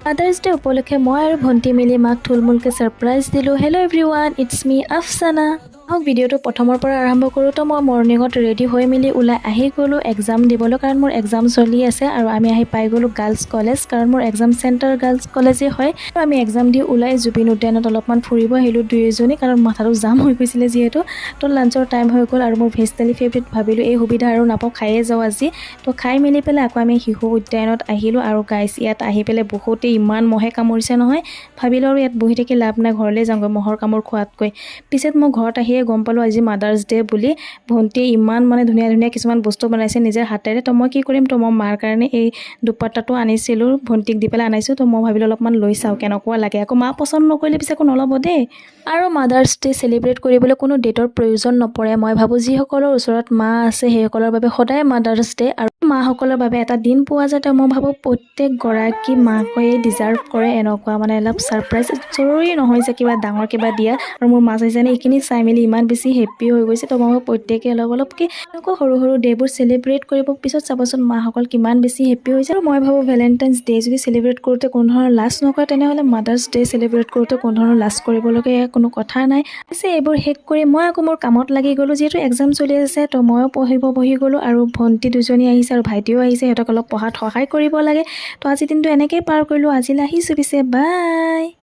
Mother's Day উপলক্ষে মই আৰু ভণ্টি মিলি মাক থুলমূলকৈ ছাৰপ্ৰাইজ দিলোঁ। হেল্ল' এভৰিৱান, ইটছ মি আফছানা। আহক ভিডিঅ'টো প্ৰথমৰ পৰা আৰম্ভ কৰোঁ। তো মই মৰ্ণিঙত ৰেডি হৈ মেলি ওলাই আহি গ'লোঁ এক্সাম দিবলৈ, কাৰণ মোৰ এক্সাম চলি আছে আৰু আমি আহি পাই গ'লোঁ গাৰ্লছ কলেজ, কাৰণ মোৰ এক্সাম চেণ্টাৰ গাৰ্লছ কলেজেই হয়। তো আমি এক্সাম দি ওলাই জুবিন উদ্যানত অলপমান ফুৰিব আহিলোঁ দুয়োজনী, কাৰণ মাথাটো জাম হৈ গৈছিলে যিহেতু। তো লাঞ্চৰ টাইম হৈ গ'ল আৰু মোৰ ভেজ থালি ফেভৰেট, ভাবিলোঁ এই সুবিধা আৰু নাপাওঁ, খায়ে যাওঁ আজি। তো খাই মেলি পেলাই আকৌ আমি শিশু উদ্যানত আহিলোঁ। আৰু গাইছ ইয়াত আহি পেলাই বহুতেই ইমান মহে কামুৰিছে নহয়, ভাবিলোঁ আৰু ইয়াত বহি থাকি লাভ নাই, ঘৰলৈ যাওঁগৈ মহৰ কামোৰ খোৱাতকৈ। পিছত মই ঘৰত আহিয়ে গম পালোঁ আজি মাদাৰ্ছ ডে বুলি। ভণ্টিয়ে ইমান ধুনীয়া ধুনীয়া কিছুমান বস্তু বনাইছে নিজৰ হাতেৰে। তো মই কি কৰিম, তো মই মাৰ কাৰণে এই দুপাট্টাটো আনিছিলোঁ, ভণ্টিক দি পেলাই আনিছোঁ। তো মই ভাবিলোঁ অলপমান লৈ চাওঁ কেনেকুৱা লাগে, আকৌ মা পচন্দ নকৰিলে পিছে আকৌ নল'ব দেই। আৰু মাদাৰ্ছ ডে চেলিব্ৰেট কৰিবলৈ কোনো ডেটৰ প্ৰয়োজন নপৰে। মই ভাবোঁ যিসকলৰ ওচৰত মা আছে সেইসকলৰ বাবে সদায় মাদাৰ্ছ ডে, আৰু মাসকলৰ বাবে এটা দিন পোৱা যায়। তো মই ভাবোঁ প্ৰত্যেকগৰাকী মাকে ডিজাৰ্ভ কৰে এনেকুৱা অলপ ছাৰপ্ৰাইজ। জৰুৰী নহয় যে কিবা ডাঙৰ কিবা দিয়া। আৰু মোৰ মা চাইছেনে এইখিনি চাই মেলি ইমান বেছি হেপ্পী হৈ গৈছে। তো মই ভাবোঁ প্ৰত্যেকে অলপকৈ এনেকুৱা সৰু সৰু ডে'বোৰ চেলিব্ৰেট কৰিব, পিছত চাবচোন মাসকল কিমান বেছি হেপ্পী হৈছে। আৰু মই ভাবোঁ ভেলেণ্টাইন্স ডে যদি চেলিব্ৰেট কৰোঁতে কোনো ধৰণৰ লাজ নকৰে, তেনেহ'লে মাদাৰ্ছ ডে চেলিব্ৰেট কৰোঁতে কোনো ধৰণৰ লাজ কৰিবলগীয়া কোনো কথা নাই। পিছে এইবোৰ শেষ কৰি মই আকৌ মোৰ কামত লাগি গ'লোঁ, যিহেতু এক্সাম চলি আছে। তো ময়ো পঢ়িব বহি গ'লোঁ, আৰু ভণ্টি দুজনী আহিছে আৰু ভাইটিও আহিছে, সিহঁতক অলপ পঢ়াত সহায় কৰিব লাগে। তো আজিৰ দিনটো এনেকৈয়ে পাৰ কৰিলোঁ। আজিলৈ আহিছোঁ পিছে, বাই।